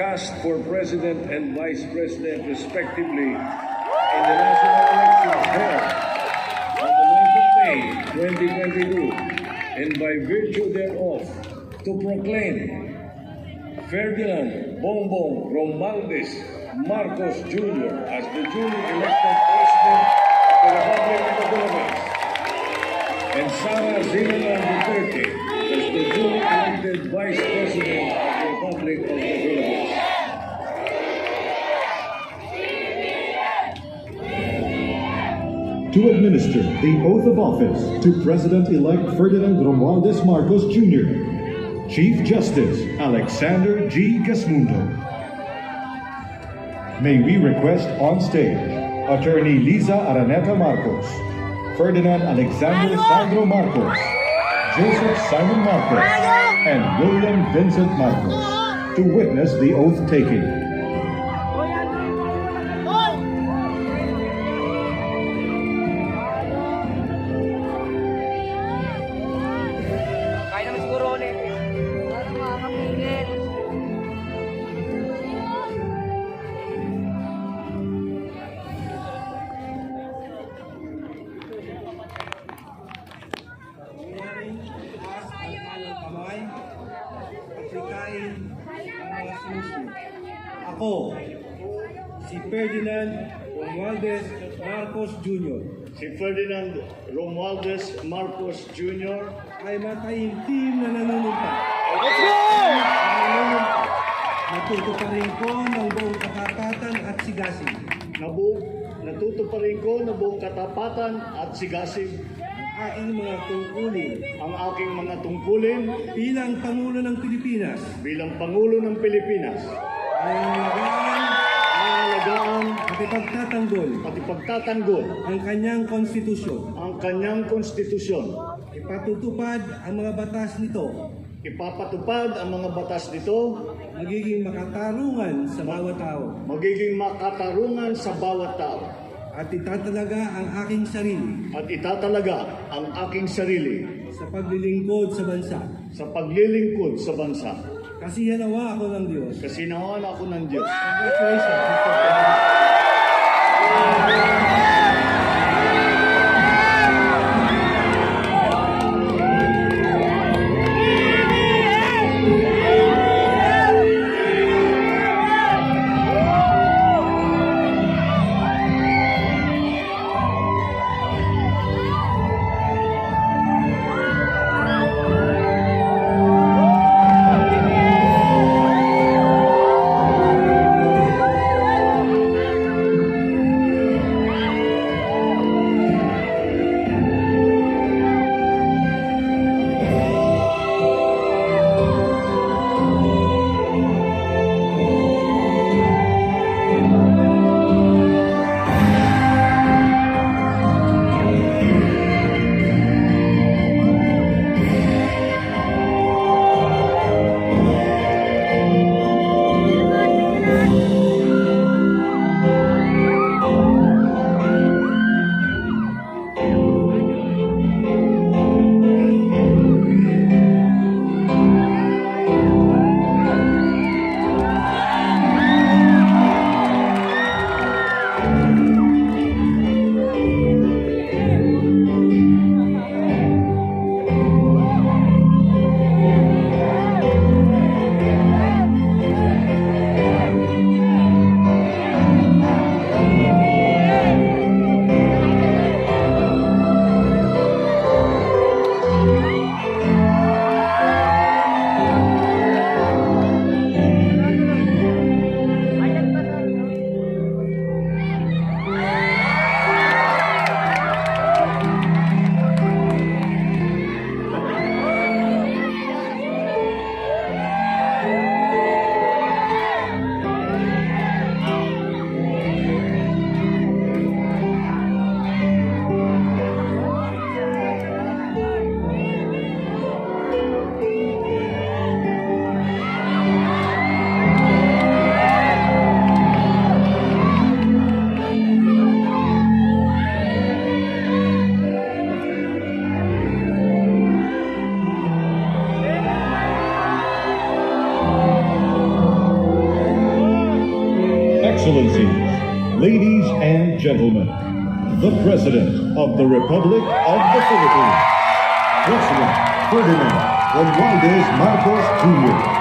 cast for President and Vice President respectively in the national elections held on the 9th of May 2022, and by virtue thereof to proclaim Ferdinand Bongbong Romualdez Marcos Jr. as the duly elected President of the Republic of the Philippines, and Sara Zimmerman Duterte as the duly elected Vice President of the Republic of the Philippines. To administer the oath of office to President-elect Ferdinand Romualdez Marcos Jr., Chief Justice Alexander G. Gasmundo. May we request on stage Attorney Liza Araneta Marcos, Ferdinand Alexander Sandro Marcos, Joseph Simon Marcos, and William Vincent Marcos to witness the oath taking. Ako, si Ferdinand Romualdez Marcos Jr. Si Ferdinand Romualdez Marcos Jr. ay mataimtim na nanunumpa. Let's go! Natutuparin ko ng buong katapatan at sigasig. Natutuparin ko ng buong katapatan at sigasig Ang aking mga tungkulin ang aking mga tungkulin bilang Pangulo ng Pilipinas bilang Pangulo ng Pilipinas. ay Aalagaan at ipagtatanggol at ipagtatanggol ang kanyang konstitusyon. ang kanyang konstitusyon. Ipatutupad ang mga batas nito. Ipapatupad ang mga batas nito, Magiging makatarungan sa bawat tao. magiging makatarungan sa bawat tao. At itatalaga ang aking sarili At itatalaga ang aking sarili sa paglilingkod sa bansa. sa paglilingkod sa bansa. Kasi hanawa ako ng Diyos. Kasinawan ako ng Diyos. Congratulations, Mr. President. Excellencies, ladies and gentlemen, the President of the Republic of the Philippines, President Ferdinand Romualdez Marcos Jr.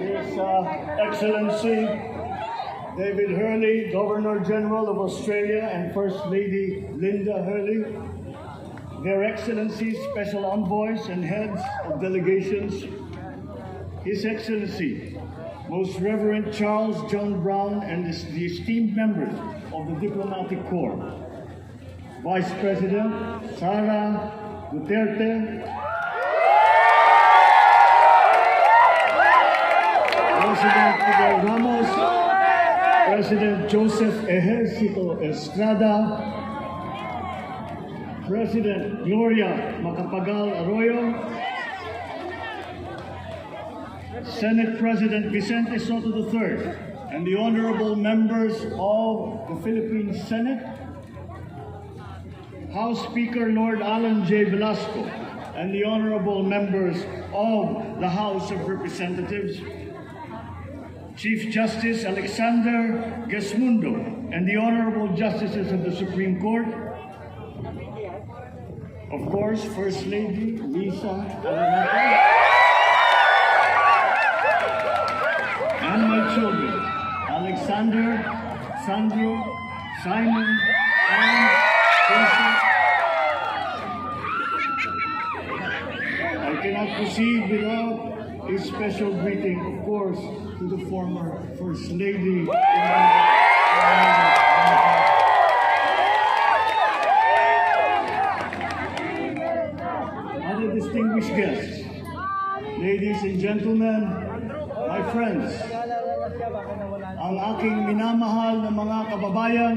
His Excellency David Hurley, Governor General of Australia, and First Lady Linda Hurley, Their Excellencies, Special Envoys, and Heads of Delegations, His Excellency, Most Reverend Charles John Brown, and the esteemed members of the Diplomatic Corps, Vice President Sara Duterte, President Miguel Ramos, President Joseph Ejercito Estrada, President Gloria Macapagal Arroyo, Senate President Vicente Soto III, and the honorable members of the Philippine Senate, House Speaker Lord Alan J. Velasco, and the honorable members of the House of Representatives, Chief Justice Alexander Gesmundo, and the honorable justices of the Supreme Court, of course, First Lady Lisa Araneta, and my children, Alexander, Sandro, Simon, and Vincent. I cannot proceed without a special greeting, of course, to the former First Lady. Other distinguished guests, ladies and gentlemen, my friends, ang aking minamahal na mga kababayan,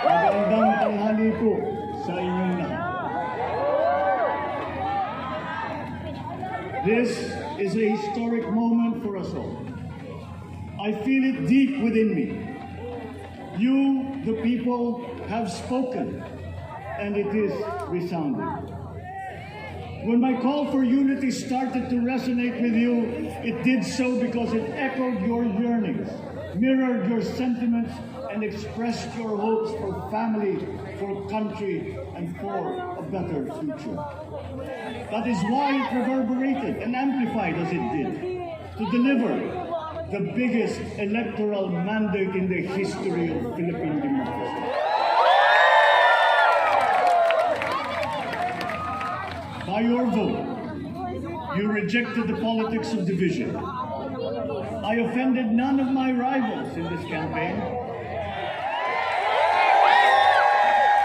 magandang tanghali po sa inyong lahat. This is a historic moment for us all. I feel it deep within me. You, the people, have spoken, and it is resounding. When my call for unity started to resonate with you, it did so because it echoed your yearnings, mirrored your sentiments, and expressed your hopes for family, for country, and for a better future. That is why it reverberated and amplified as it did, to deliver the biggest electoral mandate in the history of Philippine democracy. By your vote, you rejected the politics of division. I offended none of my rivals in this campaign.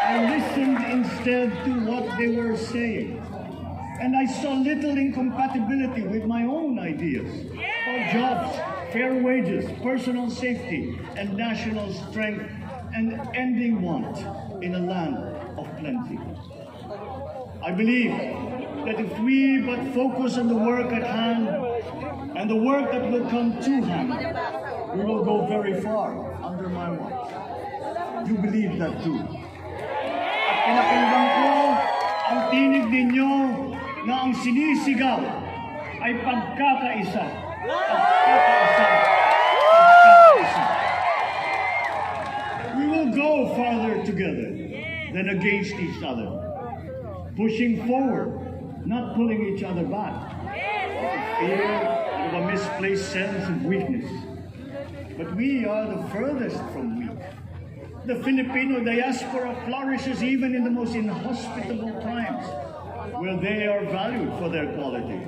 I listened instead to what they were saying. And I saw little incompatibility with my own ideas about jobs, fair wages, personal safety, and national strength, and ending want in a land of plenty. I believe that if we but focus on the work at hand and the work that will come to hand, we will go very far under my watch. You believe that too. At pinakinggan ko ang tinig ninyo na ang sinisigaw ay pagkakaisa. Pagkakaisa. Pagkakaisa. We will go farther together than against each other. Pushing forward, not pulling each other back. Fear of a misplaced sense of weakness. But we are the furthest from weak. The Filipino diaspora flourishes even in the most inhospitable times, where they are valued for their quality.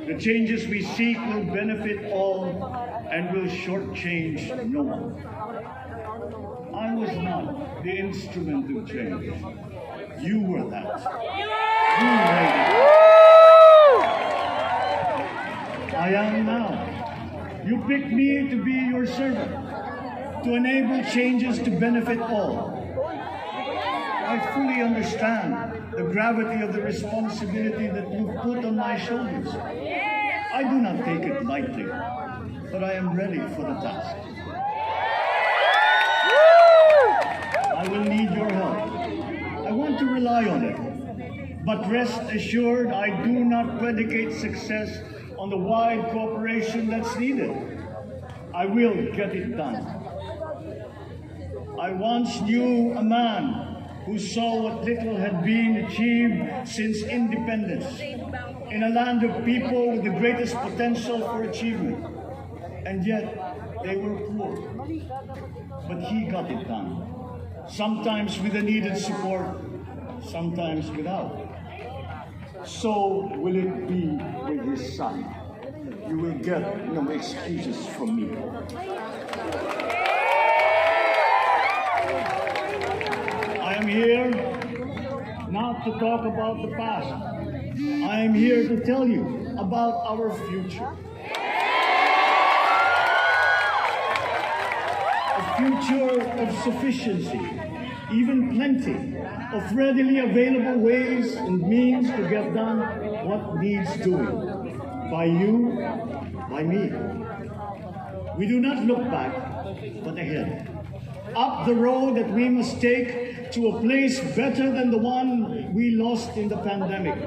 The changes we seek will benefit all and will shortchange no one. I was not the instrument of change. You were that. You made it. I am now. You picked me to be your servant, to enable changes to benefit all. I fully understand the gravity of the responsibility that you put on my shoulders. I do not take it lightly, but I am ready for the task. I will need your help. I want to rely on it, but rest assured I do not predicate success on the wide cooperation that's needed. I will get it done. I once knew a man who saw what little had been achieved since independence in a land of people with the greatest potential for achievement, and yet they were poor. But he got it done. Sometimes with the needed support, sometimes without. So will it be with his son. You will get no excuses from me. I am here not to talk about the past. I am here to tell you about our future. A future of sufficiency, even plenty, of readily available ways and means to get done what needs doing. By you, by me. We do not look back, but ahead. Up the road that we must take to a place better than the one we lost in the pandemic.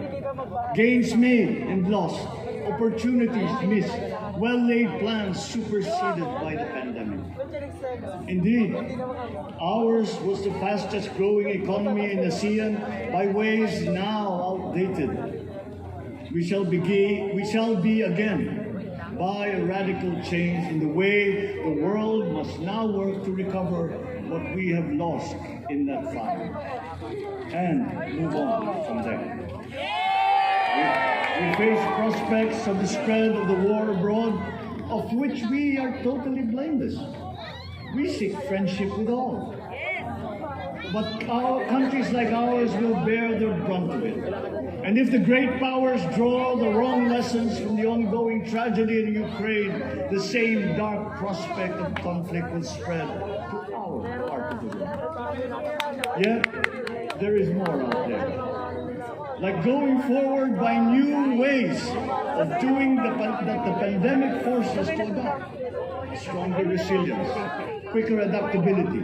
Gains made and lost, opportunities missed, well-laid plans superseded by the pandemic. Indeed, ours was the fastest growing economy in ASEAN by ways now outdated. We shall be again by a radical change in the way the world must now work to recover what we have lost in that fire and move on from there. We face prospects of the spread of the war abroad, of which we are totally blameless. We seek friendship with all. But countries like ours will bear the brunt of it. And if the great powers draw the wrong lessons from the ongoing tragedy in Ukraine, the same dark prospect of conflict will spread to our part of the world. Yet, there is more out there. Like going forward by new ways of doing that the pandemic forced us to adopt. Stronger resilience, quicker adaptability.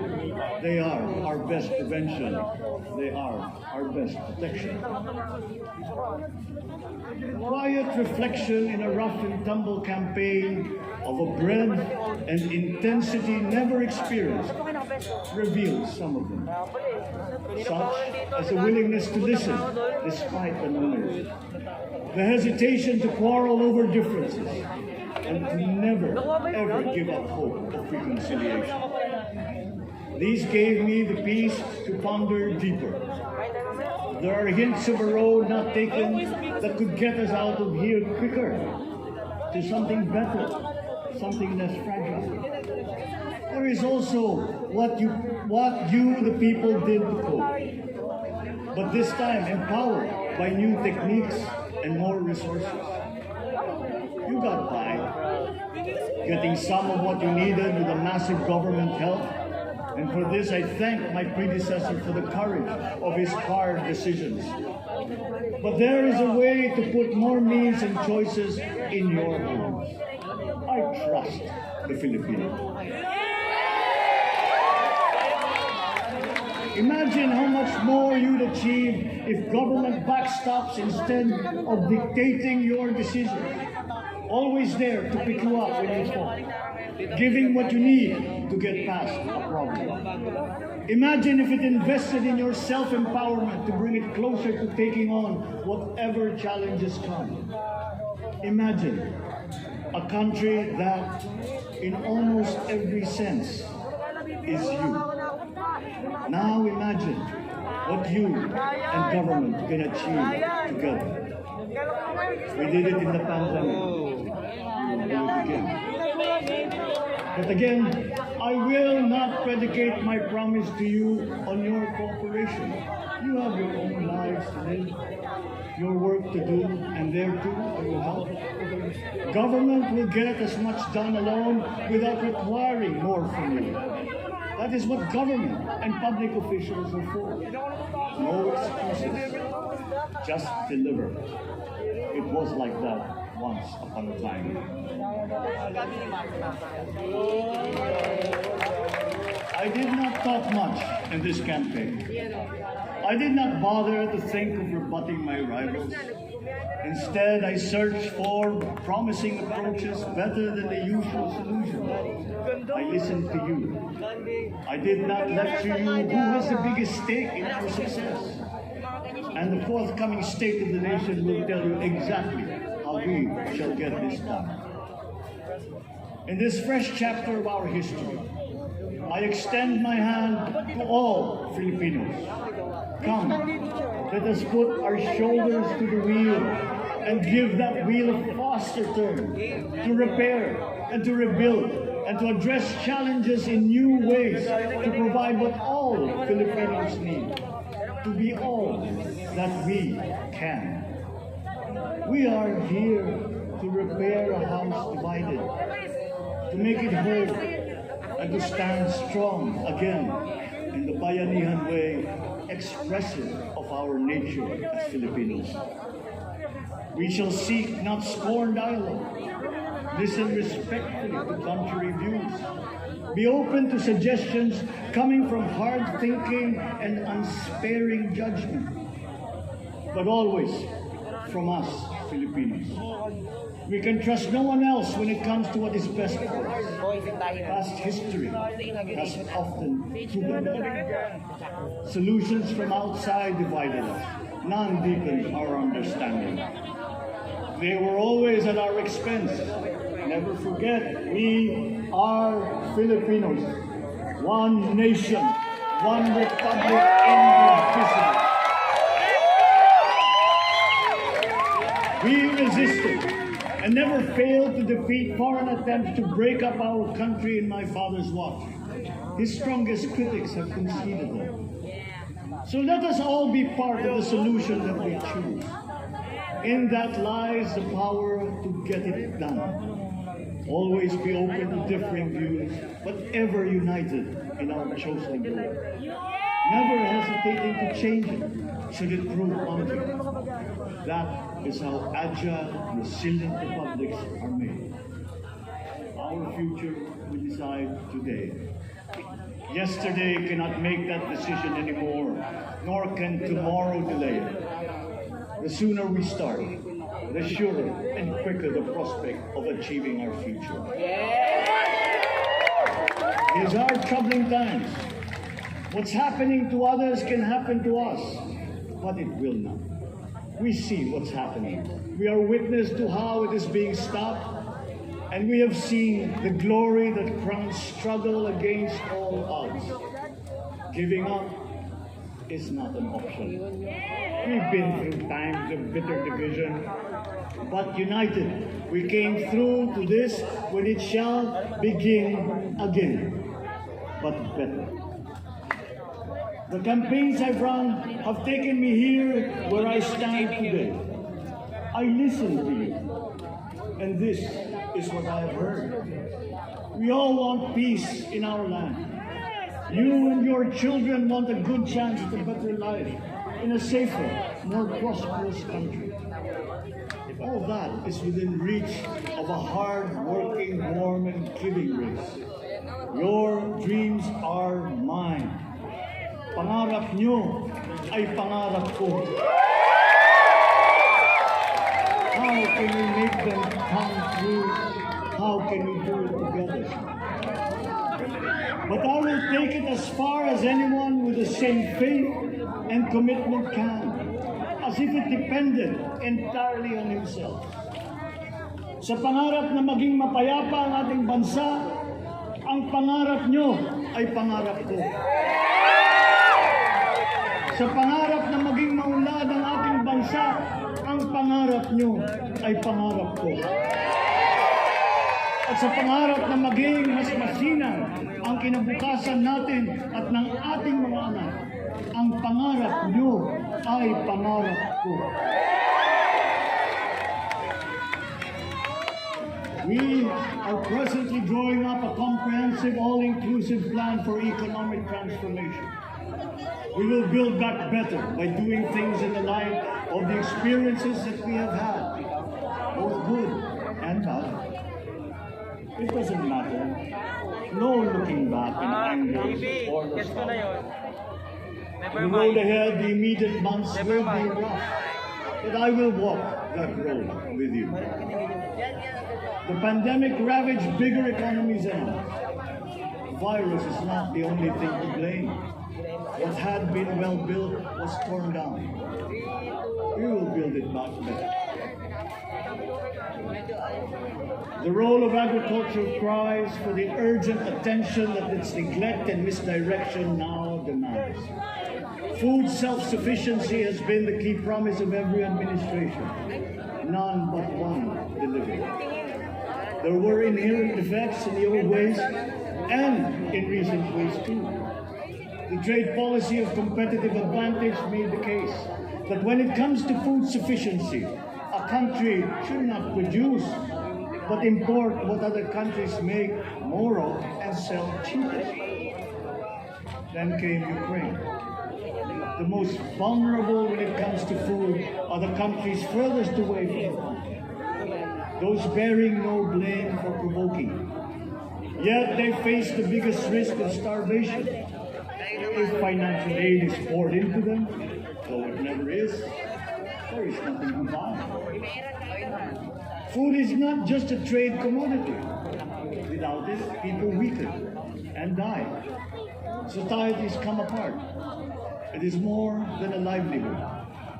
They are our best prevention. They are our best protection. Quiet reflection in a rough and tumble campaign of a breadth and intensity never experienced reveals some of them. Such as a willingness to listen despite the noise, the hesitation to quarrel over differences, and to never, ever give up hope of reconciliation. These gave me the peace to ponder deeper. There are hints of a road not taken that could get us out of here quicker, to something better, something less fragile. There is also what you, the people, did to cope. But this time, empowered by new techniques and more resources. You got by, getting some of what you needed with a massive government help. And for this, I thank my predecessor for the courage of his hard decisions. But there is a way to put more means and choices in your hands. I trust the Filipinos. Imagine how much more you'd achieve if government backstops instead of dictating your decisions. Always there to pick you up when you fall, giving what you need to get past a problem. Imagine if it invested in your self-empowerment to bring it closer to taking on whatever challenges come. Imagine a country that, in almost every sense, is you. Now imagine what you and government can achieve together. We did it in the pandemic. But again, I will not predicate my promise to you on your cooperation. You have your own lives to live, your work to do, and there too I will help. Government will get as much done alone without requiring more from you. That is what government and public officials are for. No excuses, just deliver. It was like that once upon a time. I did not talk much in this campaign. I did not bother to think of rebutting my rivals. Instead, I searched for promising approaches better than the usual solutions. I listened to you. I did not lecture you who has the biggest stake in our success. And the forthcoming State of the Nation will tell you exactly how we shall get this done. In this fresh chapter of our history, I extend my hand to all Filipinos. Come, let us put our shoulders to the wheel and give that wheel a faster turn to repair and to rebuild and to address challenges in new ways to provide what all Filipinos need, to be all that we can. We are here to repair a house divided, to make it whole, and to stand strong again in the Bayanihan way, expressive of our nature as Filipinos. We shall seek, not scorn dialogue. Listen respectfully to contrary views. Be open to suggestions coming from hard thinking and unsparing judgment. But always from us, Filipinos. We can trust no one else when it comes to what is best for us. Past history has often proven that. Solutions from outside divided us. None deepened our understanding. They were always at our expense. Never forget, we are Filipinos. One nation, one republic, indivisible. We resisted and never failed to defeat foreign attempts to break up our country in my father's watch. His strongest critics have conceded them. So let us all be part of the solution that we choose. In that lies the power to get it done. Always be open to differing views, but ever united in our chosen goal. Never hesitating to change it, should it prove wanting. That is how agile, resilient republics are made. Our future we decide today. Yesterday cannot make that decision anymore, nor can tomorrow delay it. The sooner we start, the surer and quicker the prospect of achieving our future. These are troubling times. What's happening to others can happen to us, but it will not. We see what's happening. We are witness to how it is being stopped, and we have seen the glory that crowns struggle against all odds. Giving up is not an option. We've been through times of bitter division, but united, we came through to this when it shall begin again, but better. The campaigns I've run have taken me here where I stand today. I listened to you, and this is what I have heard. We all want peace in our land. You and your children want a good chance at a better life in a safer, more prosperous country. All that is within reach of a hard-working, warm and giving race. Your dreams are mine. Pangarap nyo ay pangarap ko. How can we make them come true? How can we do it together? But I will take it as far as anyone with the same faith and commitment can, as if it depended entirely on himself. Sa pangarap na maging mapayapa ang ating bansa, ang pangarap nyo ay pangarap ko. Sa pangarap na maging maunlad ang ating bansa, ang pangarap nyo ay pangarap ko. At sa pangarap na maging mas masinang ang kinabukasan natin at ng ating mga anak, ang pangarap nyo ay pangarap ko. We are presently drawing up a comprehensive, all-inclusive plan for economic transformation. We will build back better by doing things in the light of the experiences that we have had, both good and bad. It doesn't matter. No looking back in anger or nostalgia. We road ahead, the immediate months will be rough, but I will walk that road with you. The pandemic ravaged bigger economies than ours. The virus is not the only thing to blame. What had been well built was torn down. We will build it back better. The role of agriculture cries for the urgent attention that its neglect and misdirection now demands. Food self-sufficiency has been the key promise of every administration. None but one delivered. There were inherent defects in the old ways and in recent ways too. The trade policy of competitive advantage made the case that when it comes to food sufficiency, a country should not produce but import what other countries make more of and sell cheaper. Then came Ukraine. The most vulnerable when it comes to food are the countries furthest away from the country, those bearing no blame for provoking. Yet they face the biggest risk of starvation. If financial aid is poured into them, though it never is, there is nothing to buy. Food is not just a trade commodity. Without it, people weaken and die. Societies come apart. It is more than a livelihood.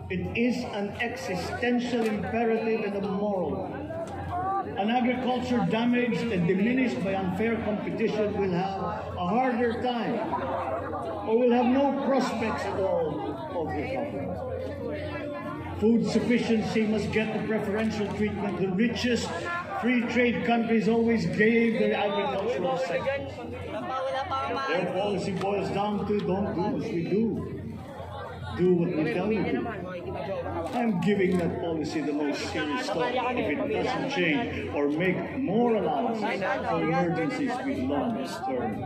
It is an existential imperative and a moral one. An agriculture damaged and diminished by unfair competition will have a harder time, or will have no prospects at all of recovery. Food sufficiency must get the preferential treatment the richest free trade countries always gave their agricultural sectors. Their policy boils down to don't do as we do. Do what we tell you to. I'm giving that policy the most serious thought if it doesn't change or make more allowances for emergencies with long term.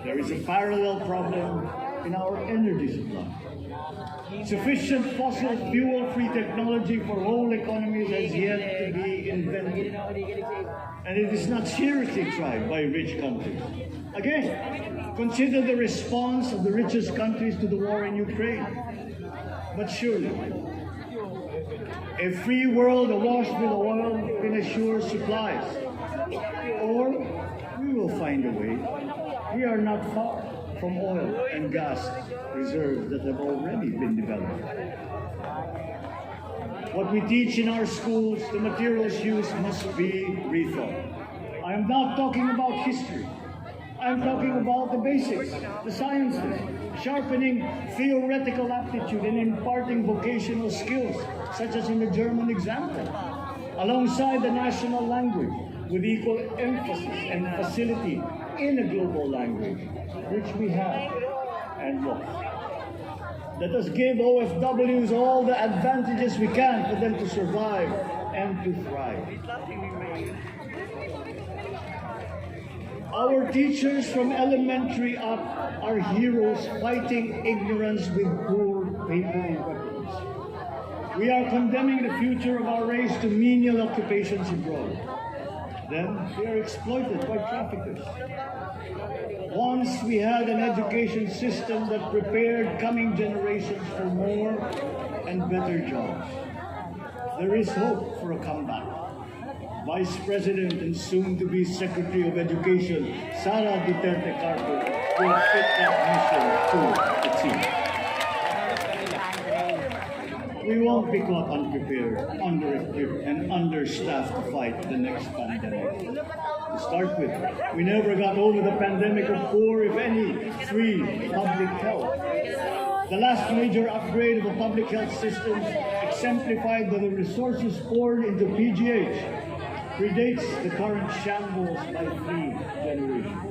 There is a parallel problem in our energy supply. Sufficient fossil fuel-free technology for whole economies has yet to be invented. And it is not seriously tried by rich countries. Again, consider the response of the richest countries to the war in Ukraine. But surely, a free world awash with oil can assure supplies. Or we will find a way. We are not far from oil and gas reserves that have already been developed. What we teach in our schools, the materials used must be rethought. I am not talking about history. I I'm talking about the basics, the sciences, sharpening theoretical aptitude and imparting vocational skills, such as in the German example, alongside the national language, with equal emphasis and facility in a global language, which we have and lost. Let us give OFWs all the advantages we can for them to survive and to thrive. Our teachers from elementary up are heroes fighting ignorance with poor paper weapons. We are condemning the future of our race to menial occupations abroad. Then they are exploited by traffickers. Once we had an education system that prepared coming generations for more and better jobs. There is hope for a comeback. Vice President and soon-to-be Secretary of Education, Sara Duterte Carter, will fit that mission to the team. We won't be caught unprepared, under-equipped, and understaffed to fight the next pandemic. To start with, we never got over the pandemic of poor, if any, free public health. The last major upgrade of the public health system, exemplified by the resources poured into PGH, predates the current shambles by 3 generations.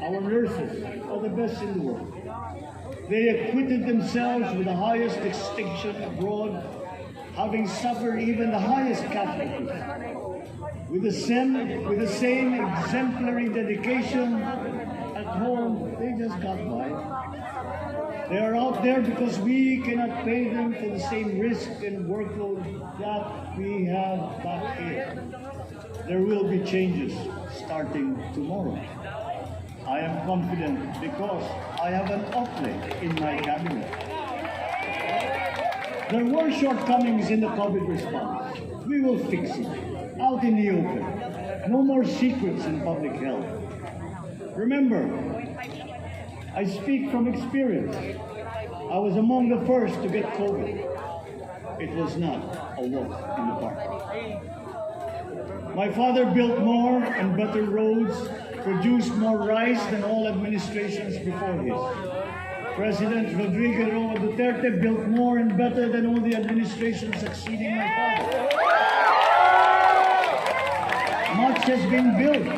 Our nurses are the best in the world. They acquitted themselves with the highest distinction abroad, having suffered even the highest casualties. With the same exemplary dedication at home, they just got by. They are out there because we cannot pay them for the same risk and workload that we have back here. There will be changes starting tomorrow. I am confident because I have an outlet in my cabinet. There were shortcomings in the COVID response. We will fix it, out in the open. No more secrets in public health. Remember, I speak from experience. I was among the first to get COVID. It was not a walk in the park. My father built more and better roads, produced more rice than all administrations before his. President Rodrigo Duterte built more and better than all the administrations succeeding my father. Much has been built,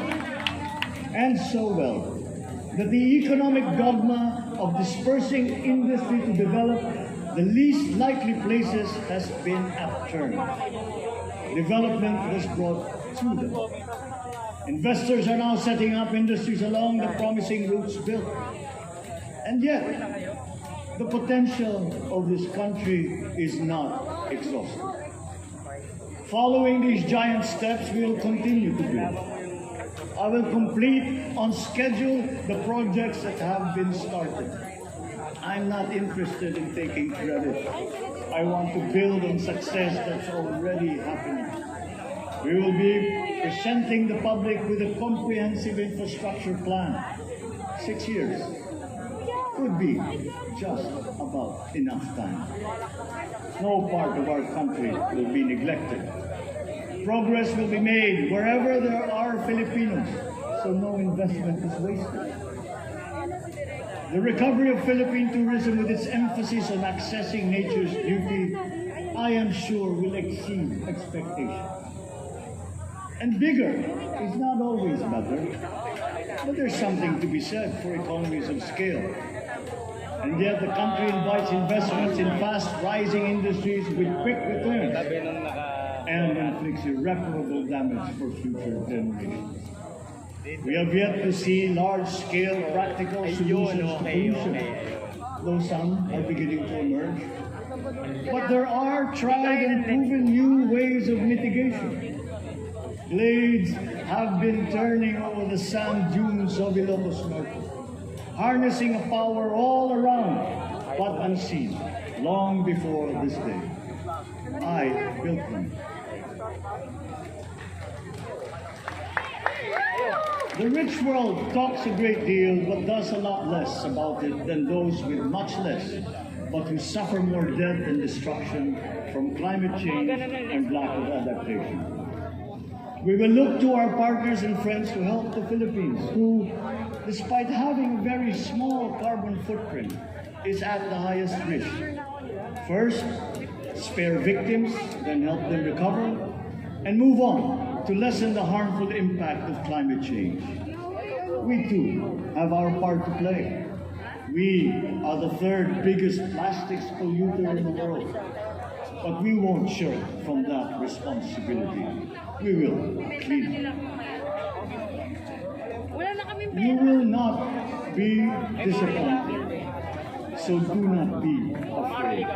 and so well, that the economic dogma of dispersing industry to develop the least likely places has been upturned. Development was brought to them. Investors are now setting up industries along the promising routes built. And yet, the potential of this country is not exhausted. Following these giant steps, we will continue to build. I will complete on schedule the projects that have been started. I'm not interested in taking credit. I want to build on success that's already happening. We will be presenting the public with a comprehensive infrastructure plan. 6 years could be just about enough time. No part of our country will be neglected. Progress will be made wherever there are Filipinos, so no investment is wasted. The recovery of Philippine tourism with its emphasis on accessing nature's beauty, I am sure will exceed expectations. And bigger is not always better, but there's something to be said for economies of scale. And yet the country invites investments in fast-rising industries with quick returns and inflicts irreparable damage for future generations. We have yet to see large-scale practical solutions to pollution, though some are beginning to emerge. But there are tried and proven new ways of mitigation. Blades have been turning over the sand dunes of Ilocos Norte, harnessing a power all around, but unseen, long before this day. I built them. The rich world talks a great deal, but does a lot less about it than those with much less, but who suffer more death and destruction from climate change and lack of adaptation. We will look to our partners and friends to help the Philippines, who, despite having a very small carbon footprint, is at the highest risk. First, spare victims, then help them recover, and move on to lessen the harmful impact of climate change. We too have our part to play. We are the third biggest plastics polluter in the world, but we won't shirk from that responsibility. We will clean up. You will not be disappointed, so do not be afraid.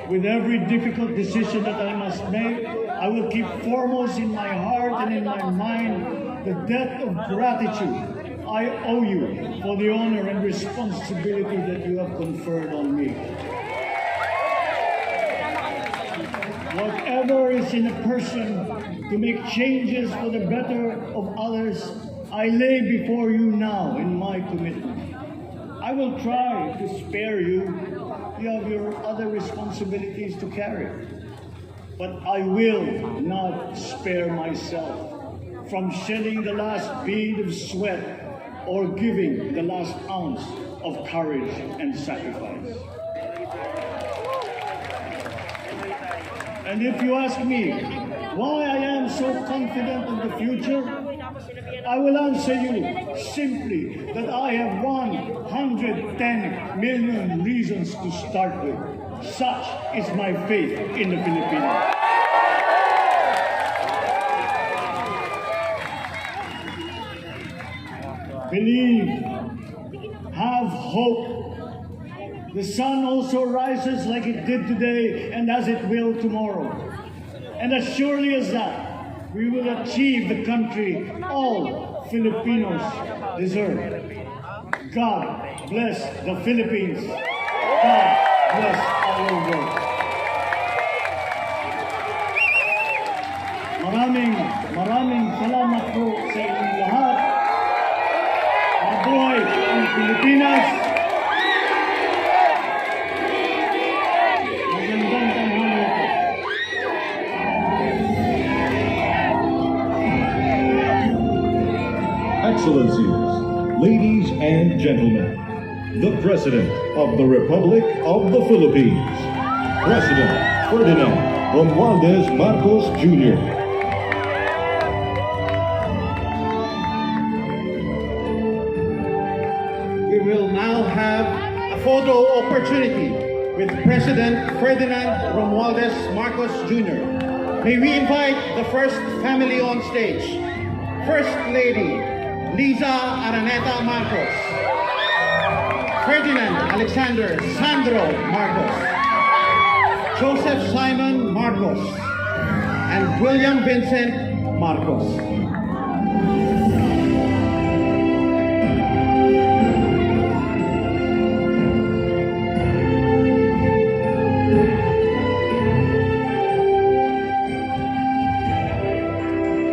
With every difficult decision that I must make, I will keep foremost in my heart and in my mind the debt of gratitude I owe you for the honor and responsibility that you have conferred on me. Whatever is in a person to make changes for the better of others, I lay before you now in my commitment. I will try to spare you. You have your other responsibilities to carry. But I will not spare myself from shedding the last bead of sweat or giving the last ounce of courage and sacrifice. And if you ask me why I am so confident in the future, I will answer you simply that I have 110 million reasons to start with. Such is my faith in the Philippines. Believe, have hope. The sun also rises like it did today and as it will tomorrow. And as surely as that, we will achieve the country all Filipinos deserve. God bless the Philippines. God bless our work. Maraming salamat po sa inyong lahat. Mabuhay ang Pilipinas. Magandang tanghali po. Excellencies, ladies and gentlemen, the President of the Republic of the Philippines, President Ferdinand Romualdez Marcos Jr. We will now have a photo opportunity with President Ferdinand Romualdez Marcos Jr. May we invite the first family on stage. First Lady Liza Araneta Marcos, Ferdinand Alexander Sandro Marcos, Joseph Simon Marcos, and William Vincent Marcos.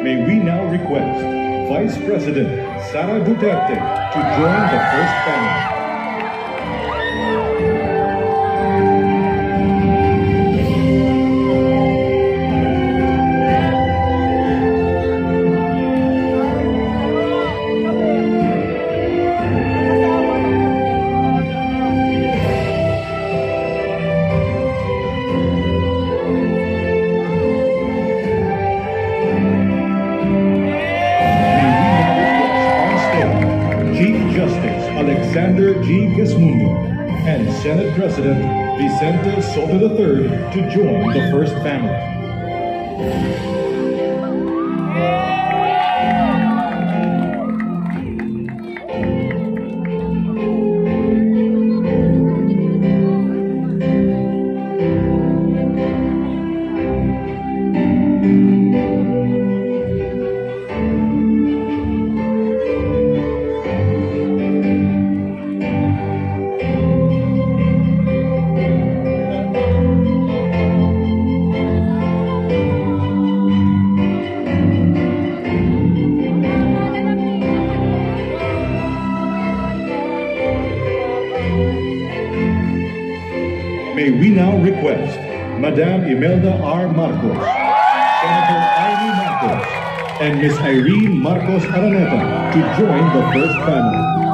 May we now request Vice President Sara Duterte to join the first family. Alexander G. Gesmundo and Senate President Vicente Soto III to join the first family. May we now request Madame Imelda R. Marcos, Senator Ivy Marcos, and Miss Irene Marcos Araneta to join the first family.